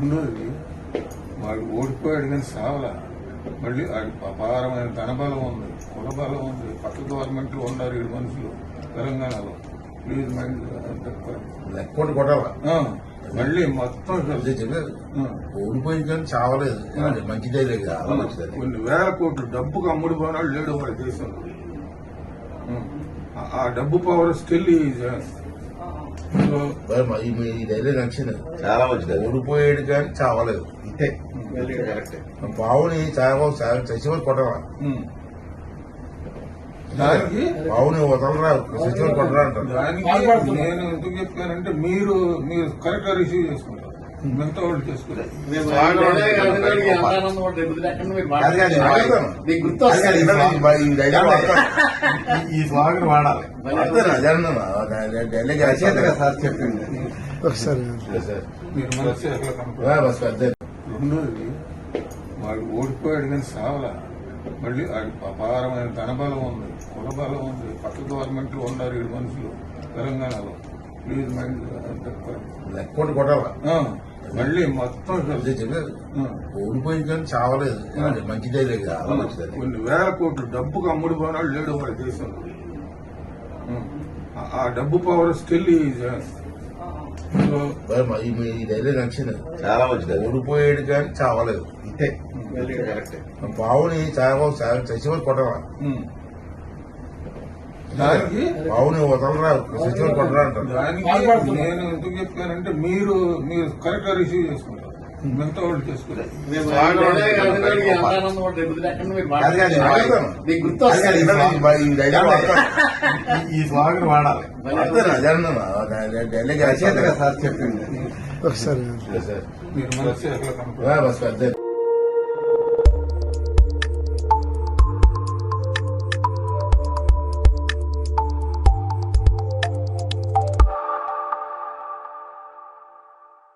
రెండోది వాడు ఓడిపోయాడు కానీ సావలా. మళ్ళీ వాడి అపారమైన ధనబలం ఉంది, కులబలం ఉంది. పక్క గవర్నమెంట్లు ఉన్నారు 7 మనుషులు తెలంగాణలో. ప్లీజ్ మైండ్ లెక్కోటి కొట్టాలా మళ్ళీ మొత్తం చెప్పారు. ఓడిపోయింది కానీ చావలేదు. మంచిదే లేదు, చాలా మంచిది. కొన్ని వేల కోట్లు డబ్బుకు అమ్ముడు పోనాడు లేడు వాడి దేశంలో. ఆ డబ్బు పవర్ స్టిల్ ఈ ధైర్యం నచ్చింది, చాలా మంచిది. ఓడిపోయాడు కానీ చావలేదు. ఇంతే పావుని చచ్చిపోయి కొట్టరా, దానికి పావుని వదలరా, చచ్చిపోయి కొట్టరా అంటారు. దానికి నేను ఎందుకు చెప్పానంటే మీరు కరెక్ట్ గా రిసీవ్ చేసుకుంటారు, మిగతా వాళ్ళు చేసుకుంటారు. ఈ స్వాగతం వాడాలి. చెప్పింది మీరు మనసు ఎట్లా కనుక్కో. రెండోది వాడు ఓడిపోయాడు కానీ సావలా. మళ్ళీ వాడి అపారమైన ధనబలం ఉంది, కులబలం ఉంది. పక్క గవర్నమెంట్లు ఉన్నారు 7 మనుషులు తెలంగాణలో. ప్లీజ్ మైండ్ లెక్కోటి కొట్టాలా మళ్ళీ మొత్తం చెప్పారు. ఓడిపోయింది కానీ చావలేదు. మంచిదే లేదు, చాలా మంచిది. కొన్ని వేల కోట్లు డబ్బుకు అమ్ముడు పోనాడు లేడు వాడి దేశంలో. ఆ డబ్బు పవర్ స్టిల్ ఈ ధైర్యం నచ్చింది, చాలా మంచిది. ఓడిపోయాడు కానీ చావలేదు. ఇంతే పావుని చచ్చిపోయి కొట్టరా, దానికి పావుని వదలరా, చచ్చిపోయి కొట్టరా అంటారు. దానికి నేను ఎందుకు చెప్పానంటే మీరు కరెక్ట్ గా రిసీవ్ చేసుకుంటారు, మిగతా వాళ్ళు చేసుకుంటారు. ఈ స్వాగతం వాడాలి. చెప్పింది మీరు మనసు ఎట్లా కనుక్కో.